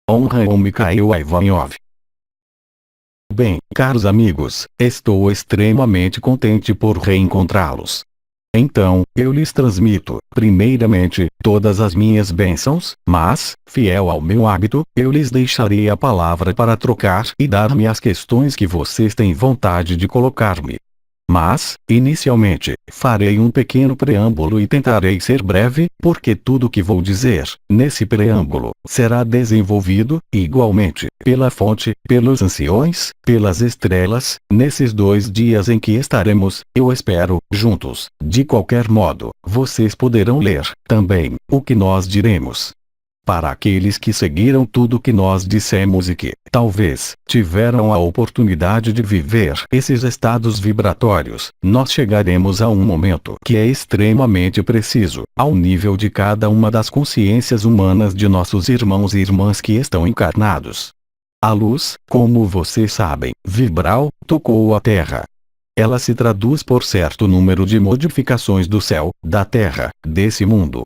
Honra ao Mikhail Ivanov. Bem, caros amigos, estou extremamente contente por reencontrá-los. Então, eu lhes transmito, primeiramente, todas as minhas bênçãos, mas, fiel ao meu hábito, eu lhes deixarei a palavra para trocar e dar-me as questões que vocês têm vontade de colocar-me. Mas, inicialmente, farei um pequeno preâmbulo e tentarei ser breve, porque tudo o que vou dizer, nesse preâmbulo, será desenvolvido, igualmente, pela fonte, pelos anciões, pelas estrelas, nesses 2 dias em que estaremos, eu espero, juntos. De qualquer modo, vocês poderão ler, também, o que nós diremos. Para aqueles que seguiram tudo o que nós dissemos e que, talvez, tiveram a oportunidade de viver esses estados vibratórios, nós chegaremos a um momento que é extremamente preciso, ao nível de cada uma das consciências humanas de nossos irmãos e irmãs que estão encarnados. A luz, como vocês sabem, vibral, tocou a Terra. Ela se traduz por certo número de modificações do céu, da Terra, desse mundo.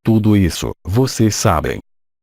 Tudo isso, vocês sabem.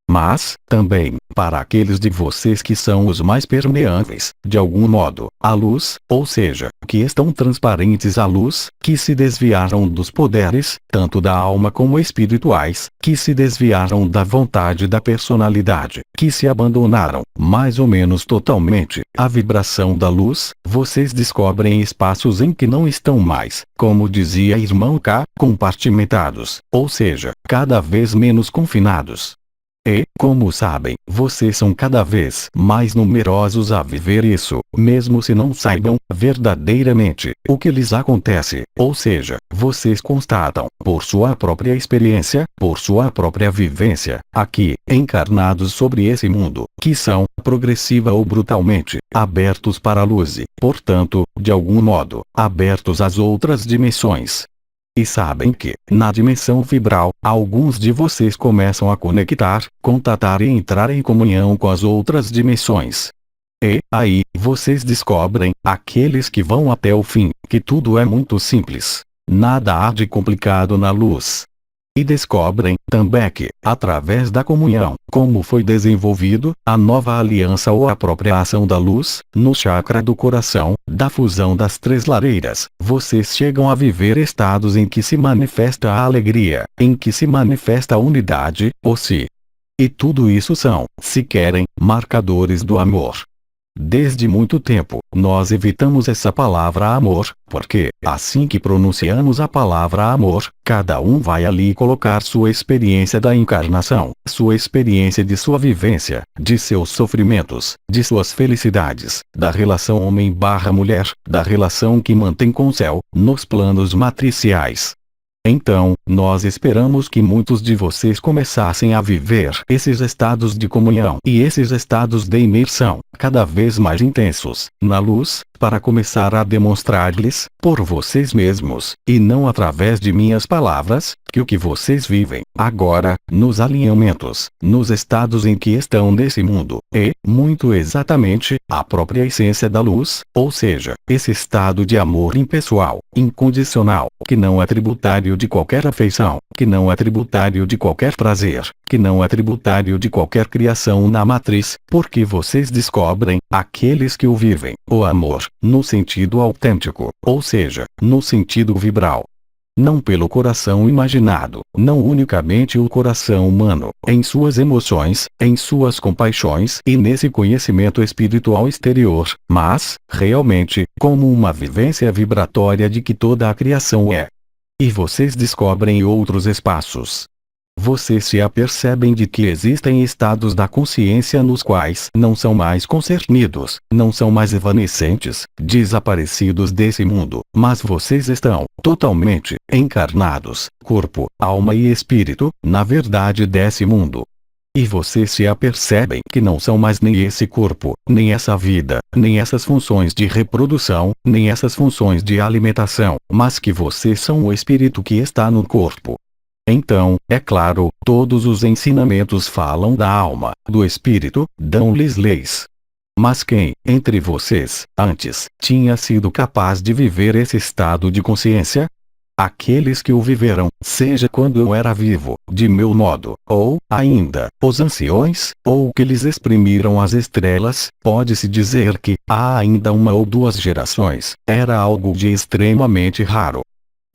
Mas, também, para aqueles de vocês que são os mais permeáveis, de algum modo, à luz, ou seja, que estão transparentes à luz, que se desviaram dos poderes, tanto da alma como espirituais, que se desviaram da vontade da personalidade, que se abandonaram, mais ou menos totalmente, à vibração da luz, vocês descobrem espaços em que não estão mais, como dizia irmão K, compartimentados, ou seja, cada vez menos confinados. E, como sabem, vocês são cada vez mais numerosos a viver isso, mesmo se não saibam, verdadeiramente, o que lhes acontece, ou seja, vocês constatam, por sua própria experiência, por sua própria vivência, aqui, encarnados sobre esse mundo, que são, progressiva ou brutalmente, abertos para a luz e, portanto, de algum modo, abertos às outras dimensões. E sabem que, na dimensão vibral, alguns de vocês começam a conectar, contatar e entrar em comunhão com as outras dimensões. E, aí, vocês descobrem, aqueles que vão até o fim, que tudo é muito simples. Nada há de complicado na luz. E descobrem, também que, através da comunhão, como foi desenvolvido, a nova aliança ou a própria ação da luz, no chakra do coração, da fusão das 3 lareiras, vocês chegam a viver estados em que se manifesta a alegria, em que se manifesta a unidade, ou se. E tudo isso são, se querem, marcadores do amor. Desde muito tempo, nós evitamos essa palavra amor, porque, assim que pronunciamos a palavra amor, cada um vai ali colocar sua experiência da encarnação, sua experiência de sua vivência, de seus sofrimentos, de suas felicidades, da relação homem/mulher, da relação que mantém com o céu, nos planos matriciais. Então, nós esperamos que muitos de vocês começassem a viver esses estados de comunhão e esses estados de imersão, cada vez mais intensos, na luz, para começar a demonstrar-lhes, por vocês mesmos, e não através de minhas palavras, que o que vocês vivem, agora, nos alinhamentos, nos estados em que estão nesse mundo, é, muito exatamente, a própria essência da luz, ou seja, esse estado de amor impessoal, incondicional, que não é tributário de qualquer afeição, que não é tributário de qualquer prazer, que não é tributário de qualquer criação na matriz, porque vocês descobrem, aqueles que o vivem, o amor, no sentido autêntico, ou seja, no sentido vibral. Não pelo coração imaginado, não unicamente o coração humano, em suas emoções, em suas compaixões e nesse conhecimento espiritual exterior, mas, realmente, como uma vivência vibratória de que toda a criação é. E vocês descobrem outros espaços. Vocês se apercebem de que existem estados da consciência nos quais não são mais concernidos, não são mais evanescentes, desaparecidos desse mundo, mas vocês estão, totalmente, encarnados, corpo, alma e espírito, na verdade desse mundo. E vocês se apercebem que não são mais nem esse corpo, nem essa vida, nem essas funções de reprodução, nem essas funções de alimentação, mas que vocês são o espírito que está no corpo. Então, é claro, todos os ensinamentos falam da alma, do espírito, dão-lhes leis. Mas quem, entre vocês, antes, tinha sido capaz de viver esse estado de consciência? aqueles que o viveram, seja quando eu era vivo, de meu modo, ou, ainda, os anciões, ou que lhes exprimiram as estrelas, pode-se dizer que, há ainda uma ou duas gerações, era algo de extremamente raro.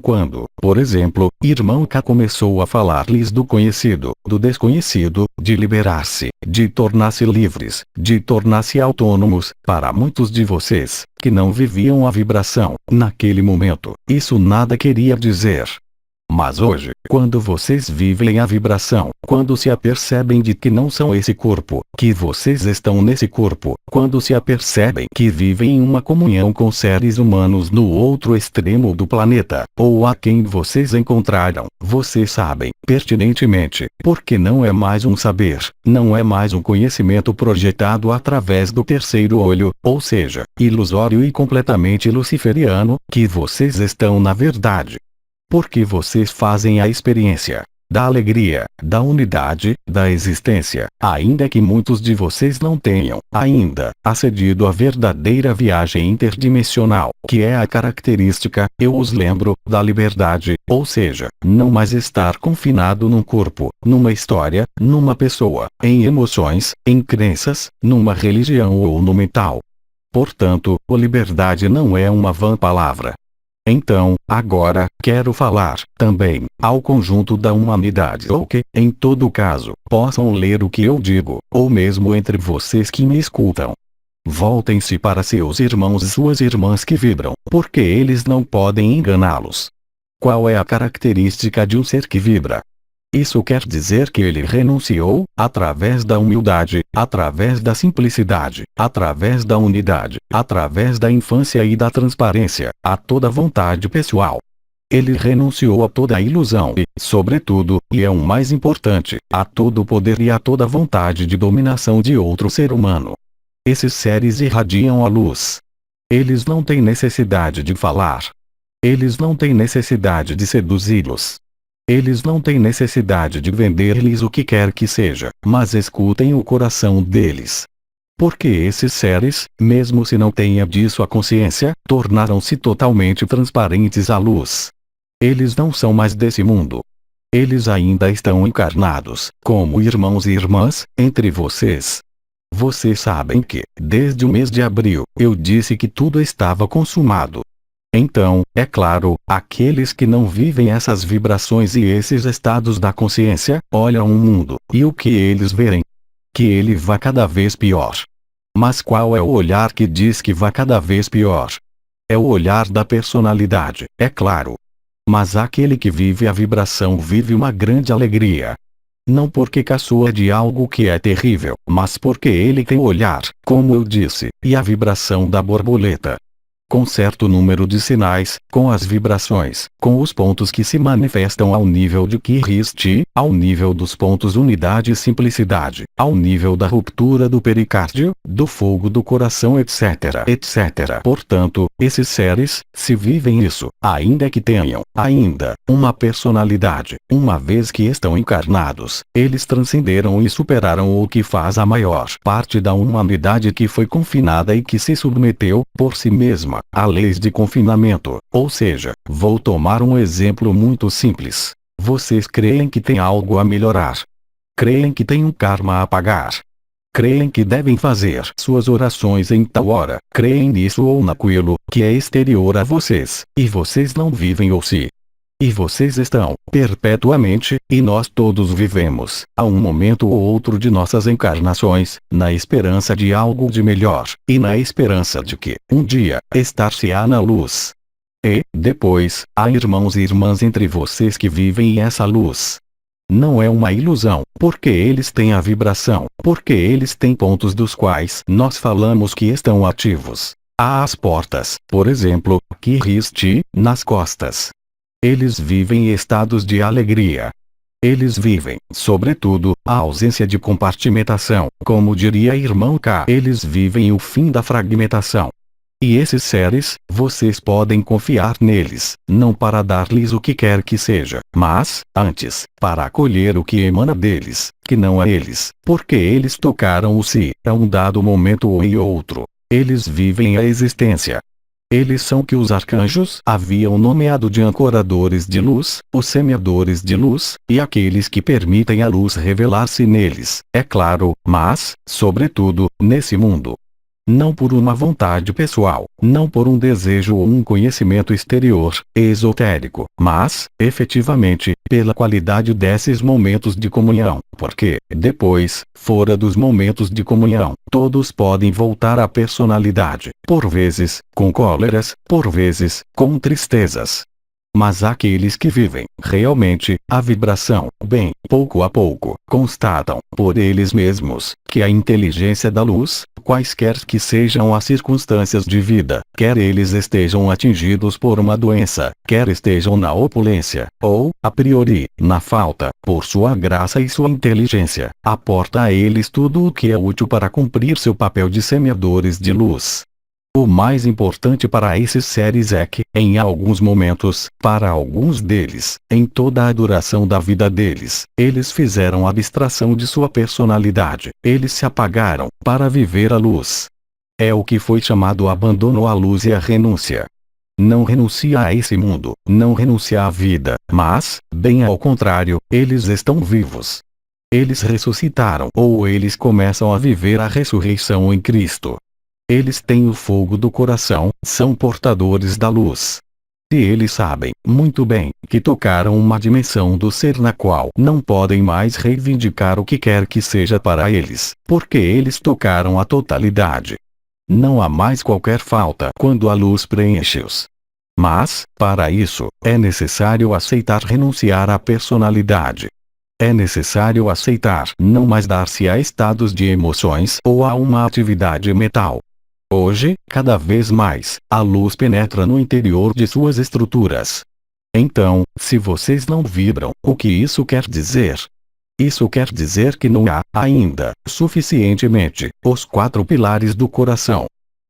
Quando, por exemplo, irmão K começou a falar-lhes do conhecido, do desconhecido, de liberar-se, de tornar-se livres, de tornar-se autônomos, para muitos de vocês, que não viviam a vibração, naquele momento, isso nada queria dizer. Mas hoje, quando vocês vivem a vibração, quando se apercebem de que não são esse corpo, que vocês estão nesse corpo, quando se apercebem que vivem em uma comunhão com seres humanos no outro extremo do planeta, ou a quem vocês encontraram, vocês sabem, pertinentemente, porque não é mais um saber, não é mais um conhecimento projetado através do terceiro olho, ou seja, ilusório e completamente luciferiano, que vocês estão na verdade. Porque vocês fazem a experiência da alegria, da unidade, da existência, ainda que muitos de vocês não tenham, ainda, acedido à verdadeira viagem interdimensional, que é a característica, eu os lembro, da liberdade, ou seja, não mais estar confinado num corpo, numa história, numa pessoa, em emoções, em crenças, numa religião ou no mental. Portanto, a liberdade não é uma vã palavra. Então, agora, quero falar, também, ao conjunto da humanidade ou que, em todo caso, possam ler o que eu digo, ou mesmo entre vocês que me escutam. Voltem-se para seus irmãos e suas irmãs que vibram, porque eles não podem enganá-los. Qual é a característica de um ser que vibra? Isso quer dizer que ele renunciou, através da humildade, através da simplicidade, através da unidade, através da infância e da transparência, a toda vontade pessoal. Ele renunciou a toda a ilusão e, sobretudo, e é o mais importante, a todo o poder e a toda vontade de dominação de outro ser humano. Esses seres irradiam a luz. Eles não têm necessidade de falar. Eles não têm necessidade de seduzi-los. Eles não têm necessidade de vender-lhes o que quer que seja, mas escutem o coração deles. Porque esses seres, mesmo se não tenha disso a consciência, tornaram-se totalmente transparentes à luz. Eles não são mais desse mundo. Eles ainda estão encarnados, como irmãos e irmãs, entre vocês. Vocês sabem que, desde o mês de abril, eu disse que tudo estava consumado. Então, é claro, aqueles que não vivem essas vibrações e esses estados da consciência, olham o mundo, e o que eles verem? Que ele vá cada vez pior. Mas qual é o olhar que diz que vá cada vez pior? É o olhar da personalidade, é claro. Mas aquele que vive a vibração vive uma grande alegria. Não porque caçoa de algo que é terrível, mas porque ele tem o olhar, como eu disse, e a vibração da borboleta. Com certo número de sinais, com as vibrações, com os pontos que se manifestam ao nível de Kiristi, ao nível dos pontos unidade e simplicidade, ao nível da ruptura do pericárdio, do fogo do coração etc. etc. Portanto, esses seres, se vivem isso, ainda que tenham, ainda, uma personalidade, uma vez que estão encarnados, eles transcenderam e superaram o que faz a maior parte da humanidade que foi confinada e que se submeteu, por si mesma, a leis de confinamento, ou seja, vou tomar um exemplo muito simples. Vocês creem que tem algo a melhorar. Creem que tem um karma a pagar. Creem que devem fazer suas orações em tal hora. Creem nisso ou naquilo, que é exterior a vocês, e vocês não vivem ou se. E vocês estão, perpetuamente, e nós todos vivemos, a um momento ou outro de nossas encarnações, na esperança de algo de melhor, e na esperança de que, um dia, estar-se-á na luz. E, depois, há irmãos e irmãs entre vocês que vivem essa luz. Não é uma ilusão, porque eles têm a vibração, porque eles têm pontos dos quais nós falamos que estão ativos. Há as portas, por exemplo, Kiristi, nas costas. Eles vivem estados de alegria. Eles vivem, sobretudo, a ausência de compartimentação, como diria irmão K. Eles vivem o fim da fragmentação. E esses seres, vocês podem confiar neles, não para dar-lhes o que quer que seja, mas, antes, para acolher o que emana deles, que não é eles, porque eles tocaram o si, a um dado momento ou em outro. Eles vivem a existência. Eles são que os arcanjos haviam nomeado de ancoradores de luz, os semeadores de luz, e aqueles que permitem a luz revelar-se neles, é claro, mas, sobretudo, nesse mundo. Não por uma vontade pessoal, não por um desejo ou um conhecimento exterior, esotérico, mas, efetivamente, pela qualidade desses momentos de comunhão, porque, depois, fora dos momentos de comunhão, todos podem voltar à personalidade, por vezes, com cóleras, por vezes, com tristezas. Mas aqueles que vivem, realmente, a vibração, bem, pouco a pouco, constatam, por eles mesmos, que a inteligência da luz, quaisquer que sejam as circunstâncias de vida, quer eles estejam atingidos por uma doença, quer estejam na opulência, ou, a priori, na falta, por sua graça e sua inteligência, aporta a eles tudo o que é útil para cumprir seu papel de semeadores de luz. O mais importante para esses seres é que, em alguns momentos, para alguns deles, em toda a duração da vida deles, eles fizeram abstração de sua personalidade, eles se apagaram, para viver a luz. É o que foi chamado abandono à luz e a renúncia. Não renuncia a esse mundo, não renuncia à vida, mas, bem ao contrário, eles estão vivos. Eles ressuscitaram ou eles começam a viver a ressurreição em Cristo. Eles têm o fogo do coração, são portadores da luz. E eles sabem, muito bem, que tocaram uma dimensão do ser na qual não podem mais reivindicar o que quer que seja para eles, porque eles tocaram a totalidade. Não há mais qualquer falta quando a luz preenche-os. Mas, para isso, é necessário aceitar renunciar à personalidade. É necessário aceitar não mais dar-se a estados de emoções ou a uma atividade mental. Hoje, cada vez mais, a luz penetra no interior de suas estruturas. Então, se vocês não vibram, o que isso quer dizer? Isso quer dizer que não há, ainda, suficientemente, os 4 pilares do coração.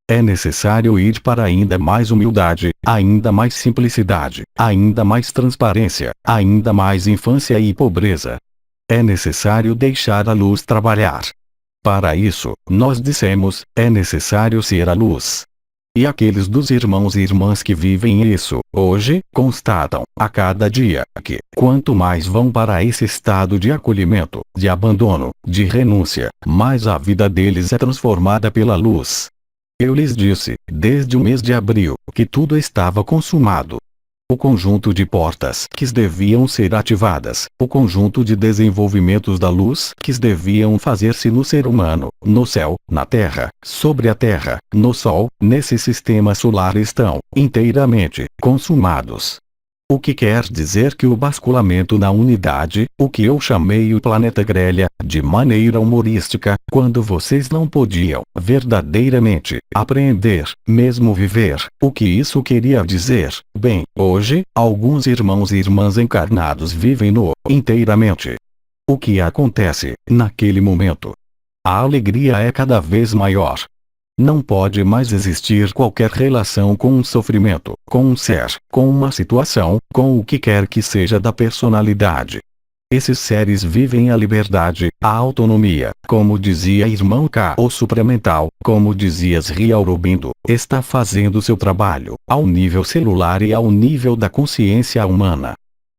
É necessário ir para ainda mais humildade, ainda mais simplicidade, ainda mais transparência, ainda mais infância e pobreza. É necessário deixar a luz trabalhar. Para isso, nós dissemos, é necessário ser a luz. E aqueles dos irmãos e irmãs que vivem isso, hoje, constatam, a cada dia, que, quanto mais vão para esse estado de acolhimento, de abandono, de renúncia, mais a vida deles é transformada pela luz. Eu lhes disse, desde o mês de abril, que tudo estava consumado. O conjunto de portas que deviam ser ativadas, o conjunto de desenvolvimentos da luz que deviam fazer-se no ser humano, no céu, na terra, sobre a terra, no sol, nesse sistema solar estão, inteiramente, consumados. O que quer dizer que o basculamento na unidade, o que eu chamei o planeta grelha, de maneira humorística, quando vocês não podiam, verdadeiramente, apreender, mesmo viver, o que isso queria dizer, bem, hoje, alguns irmãos e irmãs encarnados vivem no, inteiramente. O que acontece, naquele momento? A alegria é cada vez maior. Não pode mais existir qualquer relação com um sofrimento, com um ser, com uma situação, com o que quer que seja da personalidade. Esses seres vivem a liberdade, a autonomia, como dizia irmão K. O supramental, como dizia Sri Aurobindo, está fazendo seu trabalho, ao nível celular e ao nível da consciência humana.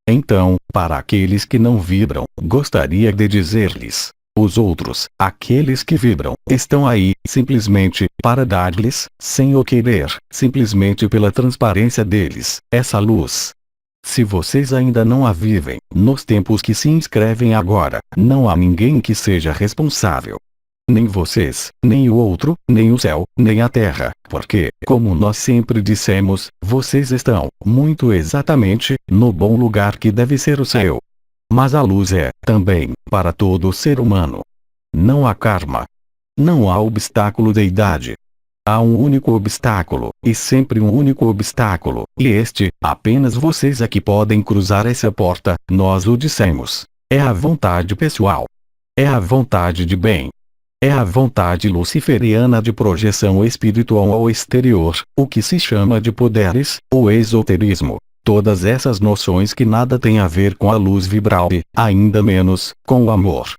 Então, para aqueles que não vibram, gostaria de dizer-lhes: os outros, aqueles que vibram, estão aí, simplesmente, para dar-lhes, sem o querer, simplesmente pela transparência deles, essa luz. Se vocês ainda não a vivem, nos tempos que se inscrevem agora, não há ninguém que seja responsável. Nem vocês, nem o outro, nem o céu, nem a terra, porque, como nós sempre dissemos, vocês estão, muito exatamente, no bom lugar que deve ser o céu. Mas a luz é, também, para todo ser humano. Não há karma. Não há obstáculo de idade. Há um único obstáculo, e sempre um único obstáculo, e este, apenas vocês é que podem cruzar essa porta, nós o dissemos. É a vontade pessoal. É a vontade de bem. É a vontade luciferiana de projeção espiritual ao exterior, o que se chama de poderes, o esoterismo. Todas essas noções que nada têm a ver com a luz vibral e, ainda menos, com o amor.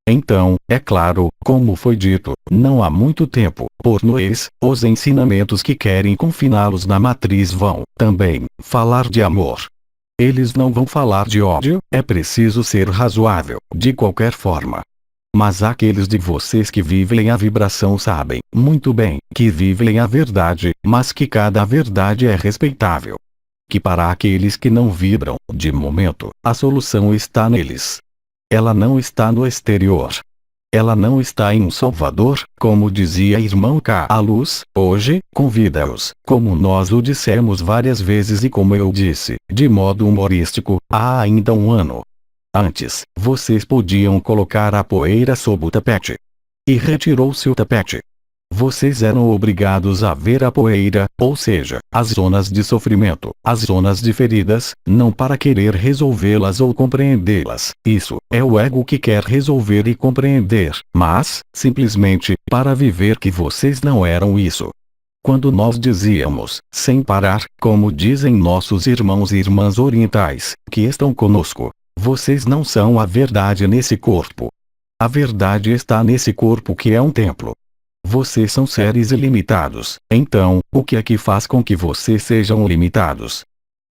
Então, é claro, como foi dito, não há muito tempo, por Noés, os ensinamentos que querem confiná-los na matriz vão, também, falar de amor. Eles não vão falar de ódio, é preciso ser razoável, de qualquer forma. Mas aqueles de vocês que vivem a vibração sabem, muito bem, que vivem a verdade, mas que cada verdade é respeitável. Que para aqueles que não vibram, de momento, a solução está neles. Ela não está no exterior. Ela não está em um Salvador, como dizia irmão K. A luz, hoje, convida-os, como nós o dissemos várias vezes e como eu disse, de modo humorístico, há ainda um ano. Antes, vocês podiam colocar a poeira sob o tapete. E retirou-se o tapete. Vocês eram obrigados a ver a poeira, ou seja, as zonas de sofrimento, as zonas de feridas, não para querer resolvê-las ou compreendê-las, isso é o ego que quer resolver e compreender, mas, simplesmente, para viver que vocês não eram isso. Quando nós dizíamos, sem parar, como dizem nossos irmãos e irmãs orientais, que estão conosco, vocês não são a verdade nesse corpo. A verdade está nesse corpo que é um templo. Vocês são seres ilimitados, então, o que é que faz com que vocês sejam limitados?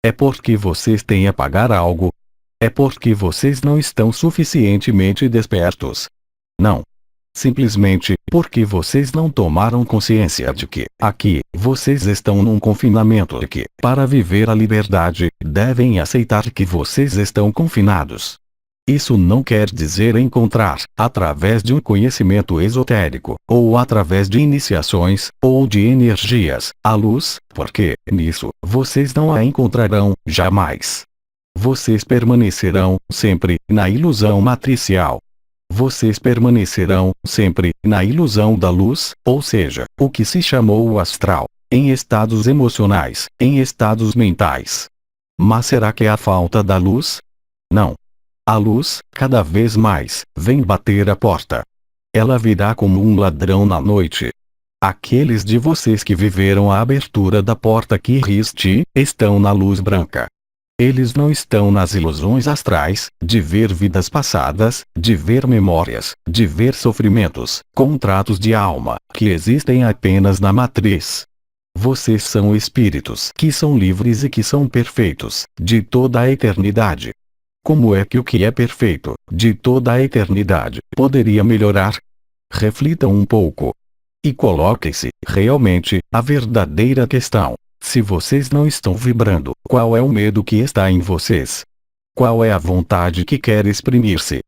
É porque vocês têm a pagar algo? É porque vocês não estão suficientemente despertos? Não. Simplesmente, porque vocês não tomaram consciência de que, aqui, vocês estão num confinamento e que, para viver a liberdade, devem aceitar que vocês estão confinados. Isso não quer dizer encontrar, através de um conhecimento esotérico, ou através de iniciações, ou de energias, a luz, porque, nisso, vocês não a encontrarão, jamais. Vocês permanecerão, sempre, na ilusão matricial. Vocês permanecerão, sempre, na ilusão da luz, ou seja, o que se chamou o astral, em estados emocionais, em estados mentais. Mas será que é a falta da luz? Não. A luz, cada vez mais, vem bater a porta. Ela virá como um ladrão na noite. Aqueles de vocês que viveram a abertura da porta que existe, estão na luz branca. Eles não estão nas ilusões astrais, de ver vidas passadas, de ver memórias, de ver sofrimentos, contratos de alma, que existem apenas na matriz. Vocês são espíritos que são livres e que são perfeitos, de toda a eternidade. Como é que o que é perfeito, de toda a eternidade, poderia melhorar? Reflitam um pouco. E coloquem-se, realmente, a verdadeira questão. Se vocês não estão vibrando, qual é o medo que está em vocês? Qual é a vontade que quer exprimir-se?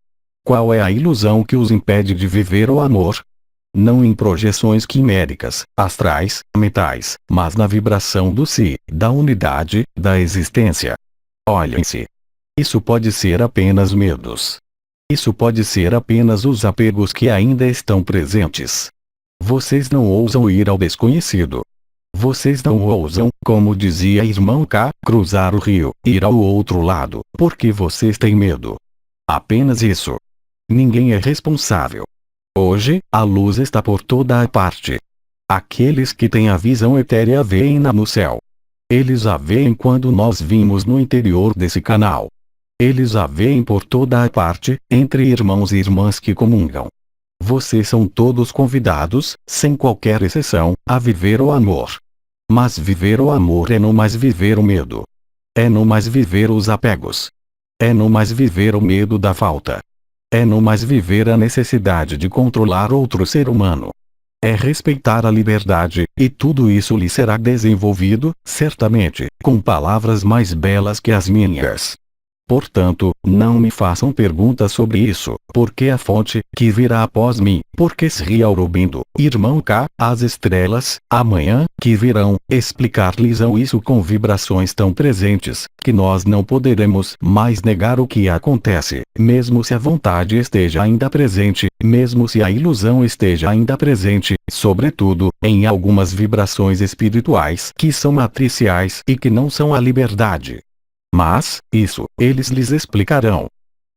Qual é a ilusão que os impede de viver o amor? Não em projeções quiméricas, astrais, mentais, mas na vibração do si, da unidade, da existência. Olhem-se. Isso pode ser apenas medos. Isso pode ser apenas os apegos que ainda estão presentes. Vocês não ousam ir ao desconhecido. Vocês não ousam, como dizia irmão K, cruzar o rio, ir ao outro lado, porque vocês têm medo. Apenas isso. Ninguém é responsável. Hoje, a luz está por toda a parte. Aqueles que têm a visão etérea veem-na no céu. Eles a veem quando nós vimos no interior desse canal. Eles a veem por toda a parte, entre irmãos e irmãs que comungam. Vocês são todos convidados, sem qualquer exceção, a viver o amor. Mas viver o amor é não mais viver o medo. É não mais viver os apegos. É não mais viver o medo da falta. É não mais viver a necessidade de controlar outro ser humano. É respeitar a liberdade, e tudo isso lhe será desenvolvido, certamente, com palavras mais belas que as minhas. Portanto, não me façam perguntas sobre isso, porque a fonte, que virá após mim, porque Sri Aurobindo, irmão K, as estrelas, amanhã, que virão, explicar-lhes isso com vibrações tão presentes, que nós não poderemos mais negar o que acontece, mesmo se a vontade esteja ainda presente, mesmo se a ilusão esteja ainda presente, sobretudo, em algumas vibrações espirituais que são matriciais e que não são a liberdade. Mas, isso, eles lhes explicarão.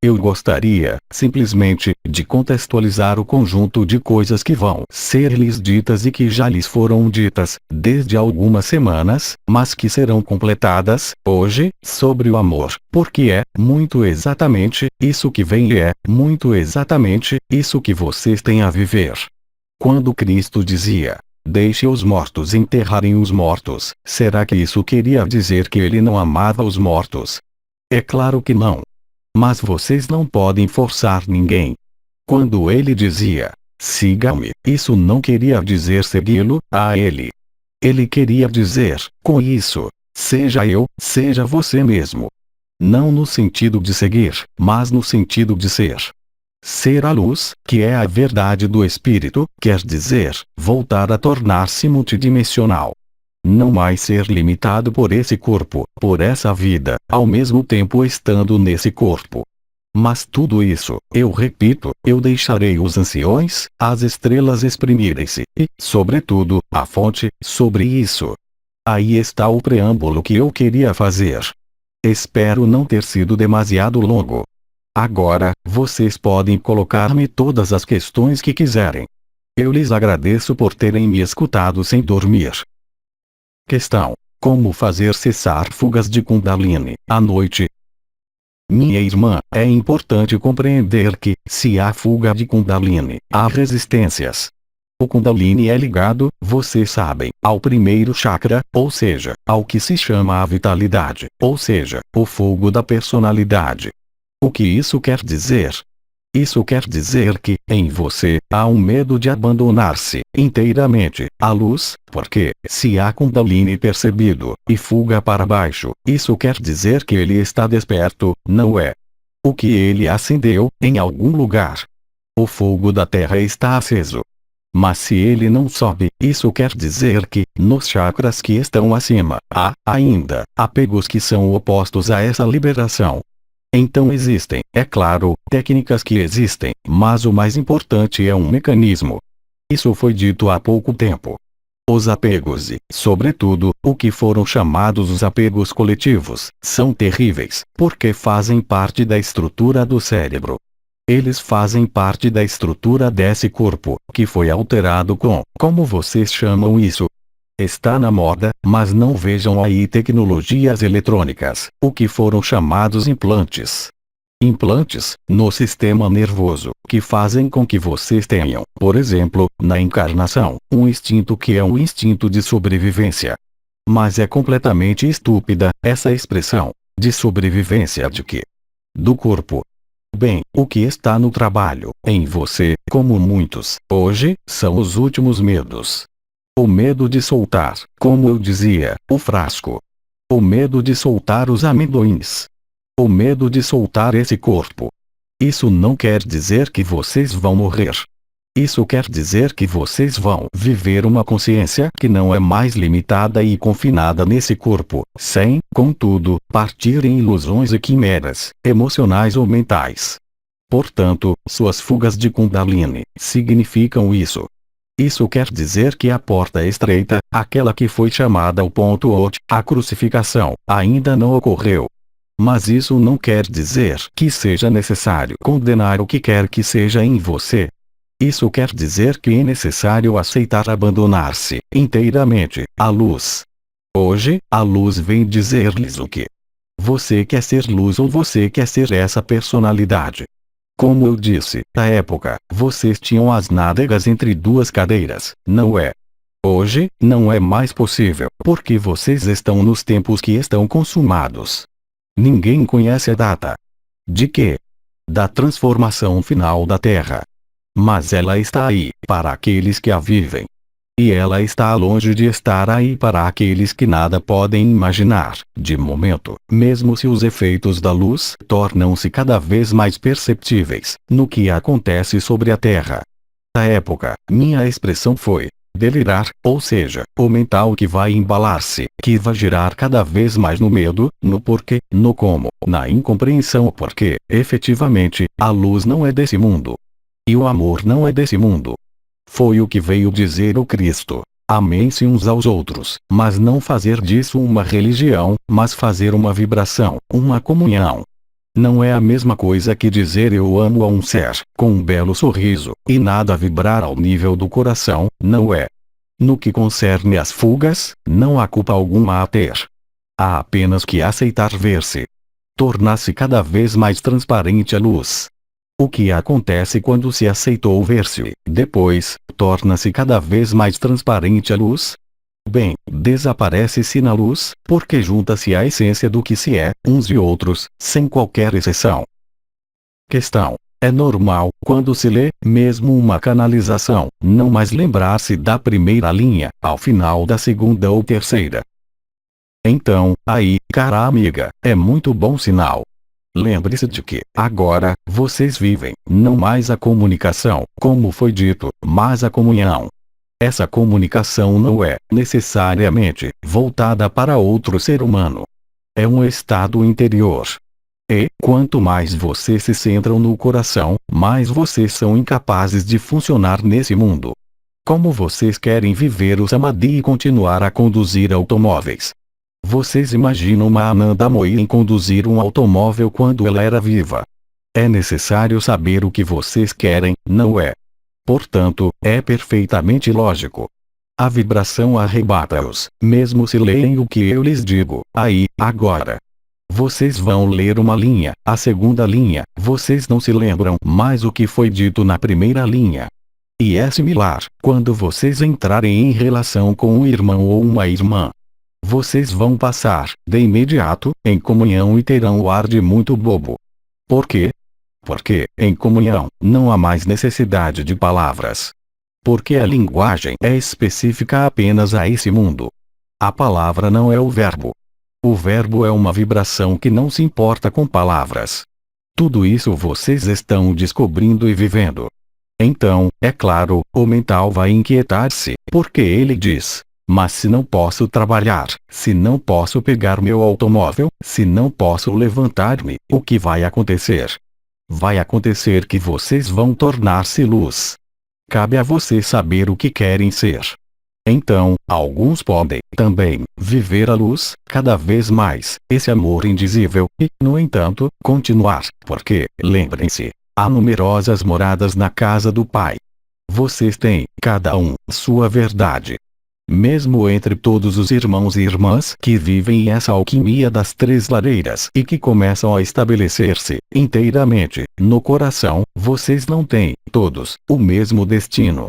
Eu gostaria, simplesmente, de contextualizar o conjunto de coisas que vão ser lhes ditas e que já lhes foram ditas, desde algumas semanas, mas que serão completadas, hoje, sobre o amor, porque é, muito exatamente, isso que vem e é, muito exatamente, isso que vocês têm a viver. Quando Cristo dizia, deixe os mortos enterrarem os mortos, será que isso queria dizer que ele não amava os mortos? É claro que não. Mas vocês não podem forçar ninguém. Quando ele dizia, siga-me, isso não queria dizer segui-lo, a ele. Ele queria dizer, com isso, seja eu, seja você mesmo. Não no sentido de seguir, mas no sentido de ser. Ser a luz, que é a verdade do Espírito, quer dizer, voltar a tornar-se multidimensional. Não mais ser limitado por esse corpo, por essa vida, ao mesmo tempo estando nesse corpo. Mas tudo isso, eu repito, eu deixarei os anciões, as estrelas exprimirem-se, e, sobretudo, a fonte, sobre isso. Aí está o preâmbulo que eu queria fazer. Espero não ter sido demasiado longo. Agora, vocês podem colocar-me todas as questões que quiserem. Eu lhes agradeço por terem me escutado sem dormir. Questão: como fazer cessar fugas de Kundalini, à noite? Minha irmã, é importante compreender que, se há fuga de Kundalini, há resistências. O Kundalini é ligado, vocês sabem, ao primeiro chakra, ou seja, ao que se chama a vitalidade, ou seja, o fogo da personalidade. O que isso quer dizer? Isso quer dizer que, em você, há um medo de abandonar-se, inteiramente, à luz, porque, se há Kundalini percebido, e fuga para baixo, isso quer dizer que ele está desperto, não é? O que ele acendeu, em algum lugar. O fogo da terra está aceso. Mas se ele não sobe, isso quer dizer que, nos chakras que estão acima, há, ainda, apegos que são opostos a essa liberação. Então existem, é claro, técnicas que existem, mas o mais importante é um mecanismo. Isso foi dito há pouco tempo. Os apegos e, sobretudo, o que foram chamados os apegos coletivos, são terríveis, porque fazem parte da estrutura do cérebro. Eles fazem parte da estrutura desse corpo, que foi alterado com, como vocês chamam isso? Está na moda, mas não vejam aí tecnologias eletrônicas, o que foram chamados implantes. Implantes, no sistema nervoso, que fazem com que vocês tenham, por exemplo, na encarnação, um instinto que é um instinto de sobrevivência. Mas é completamente estúpida, essa expressão, de sobrevivência de quê? Do corpo. Bem, o que está no trabalho, em você, como muitos, hoje, são os últimos medos. O medo de soltar, como eu dizia, o frasco. O medo de soltar os amendoins. O medo de soltar esse corpo. Isso não quer dizer que vocês vão morrer. Isso quer dizer que vocês vão viver uma consciência que não é mais limitada e confinada nesse corpo, sem, contudo, partir em ilusões e quimeras, emocionais ou mentais. Portanto, suas fugas de Kundalini significam isso. Isso quer dizer que a porta estreita, aquela que foi chamada o ponto out, a crucificação, ainda não ocorreu. Mas isso não quer dizer que seja necessário condenar o que quer que seja em você. Isso quer dizer que é necessário aceitar abandonar-se, inteiramente, à luz. Hoje, a luz vem dizer-lhes o que? Você quer ser luz ou você quer ser essa personalidade? Como eu disse, na época, vocês tinham as nádegas entre duas cadeiras, não é? Hoje, não é mais possível, porque vocês estão nos tempos que estão consumados. Ninguém conhece a data. De quê? Da transformação final da Terra. Mas ela está aí, para aqueles que a vivem. E ela está longe de estar aí para aqueles que nada podem imaginar, de momento, mesmo se os efeitos da luz tornam-se cada vez mais perceptíveis, no que acontece sobre a Terra. Na época, minha expressão foi delirar, ou seja, o mental que vai embalar-se, que vai girar cada vez mais no medo, no porquê, no como, na incompreensão porque, efetivamente, a luz não é desse mundo. E o amor não é desse mundo. Foi o que veio dizer o Cristo. Amem-se uns aos outros, mas não fazer disso uma religião, mas fazer uma vibração, uma comunhão. Não é a mesma coisa que dizer eu amo a um ser, com um belo sorriso, e nada vibrar ao nível do coração, não é? No que concerne às fugas, não há culpa alguma a ter. Há apenas que aceitar ver-se. Tornar-se cada vez mais transparente a luz. O que acontece quando se aceitou ver-se, depois, torna-se cada vez mais transparente a luz? Bem, desaparece-se na luz, porque junta-se à essência do que se é, uns e outros, sem qualquer exceção. Questão. É normal, quando se lê, mesmo uma canalização, não mais lembrar-se da primeira linha, ao final da segunda ou terceira. Então, aí, cara amiga, é muito bom sinal. Lembre-se de que, agora, vocês vivem, não mais a comunicação, como foi dito, mas a comunhão. Essa comunicação não é, necessariamente, voltada para outro ser humano. É um estado interior. E, quanto mais vocês se centram no coração, mais vocês são incapazes de funcionar nesse mundo. Como vocês querem viver o Samadhi e continuar a conduzir automóveis? Vocês imaginam uma Ananda Mohin conduzir um automóvel quando ela era viva? É necessário saber o que vocês querem, não é? Portanto, é perfeitamente lógico. A vibração arrebata-os, mesmo se leem o que eu lhes digo, aí, agora. Vocês vão ler uma linha, a segunda linha, vocês não se lembram mais o que foi dito na primeira linha. E é similar, quando vocês entrarem em relação com um irmão ou uma irmã. Vocês vão passar, de imediato, em comunhão e terão o ar de muito bobo. Por quê? Porque, em comunhão, não há mais necessidade de palavras. Porque a linguagem é específica apenas a esse mundo. A palavra não é o verbo. O verbo é uma vibração que não se importa com palavras. Tudo isso vocês estão descobrindo e vivendo. Então, é claro, o mental vai inquietar-se, porque ele diz: mas se não posso trabalhar, se não posso pegar meu automóvel, se não posso levantar-me, o que vai acontecer? Vai acontecer que vocês vão tornar-se luz. Cabe a vocês saber o que querem ser. Então, alguns podem, também, viver a luz, cada vez mais, esse amor indizível, e, no entanto, continuar, porque, lembrem-se, há numerosas moradas na casa do Pai. Vocês têm, cada um, sua verdade. Mesmo entre todos os irmãos e irmãs que vivem essa alquimia das três lareiras e que começam a estabelecer-se, inteiramente, no coração, vocês não têm, todos, o mesmo destino.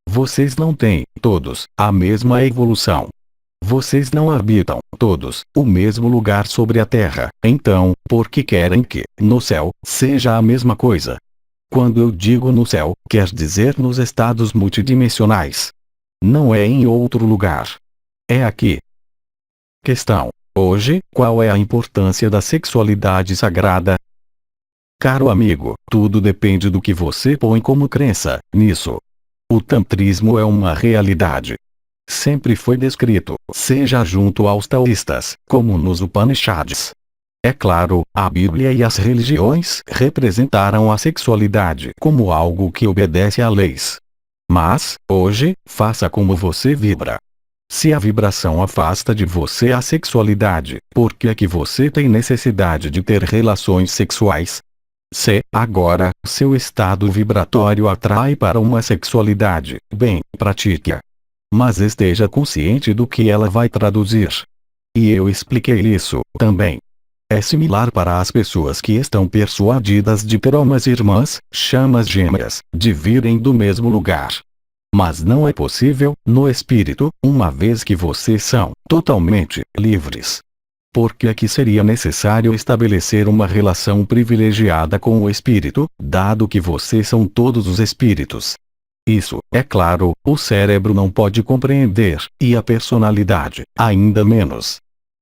Vocês não têm, todos, a mesma evolução. Vocês não habitam, todos, o mesmo lugar sobre a terra, então, por que querem que, no céu, seja a mesma coisa? Quando eu digo no céu, quer dizer nos estados multidimensionais. Não é em outro lugar. É aqui. Questão. Hoje, qual é a importância da sexualidade sagrada? Caro amigo, tudo depende do que você põe como crença nisso. O tantrismo é uma realidade. Sempre foi descrito, seja junto aos taoístas, como nos Upanishads. É claro, a Bíblia e as religiões representaram a sexualidade como algo que obedece a leis. Mas, hoje, faça como você vibra. Se a vibração afasta de você a sexualidade, por que é que você tem necessidade de ter relações sexuais? Se, agora, seu estado vibratório atrai para uma sexualidade, bem, pratique-a. Mas esteja consciente do que ela vai traduzir. E eu expliquei isso, também. É similar para as pessoas que estão persuadidas de ter umas irmãs, chamas gêmeas, de virem do mesmo lugar. Mas não é possível, no espírito, uma vez que vocês são, totalmente, livres. Por que é que seria necessário estabelecer uma relação privilegiada com o espírito, dado que vocês são todos os espíritos? Isso, é claro, o cérebro não pode compreender, e a personalidade, ainda menos.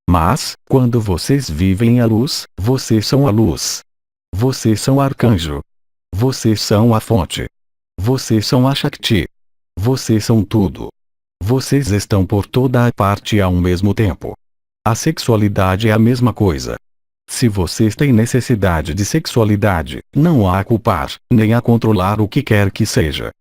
Mas, quando vocês vivem a luz, vocês são a luz. Vocês são arcanjo. Vocês são a fonte. Vocês são a Shakti. Vocês são tudo. Vocês estão por toda a parte ao mesmo tempo. A sexualidade é a mesma coisa. Se vocês têm necessidade de sexualidade, não há a culpar, nem a controlar o que quer que seja.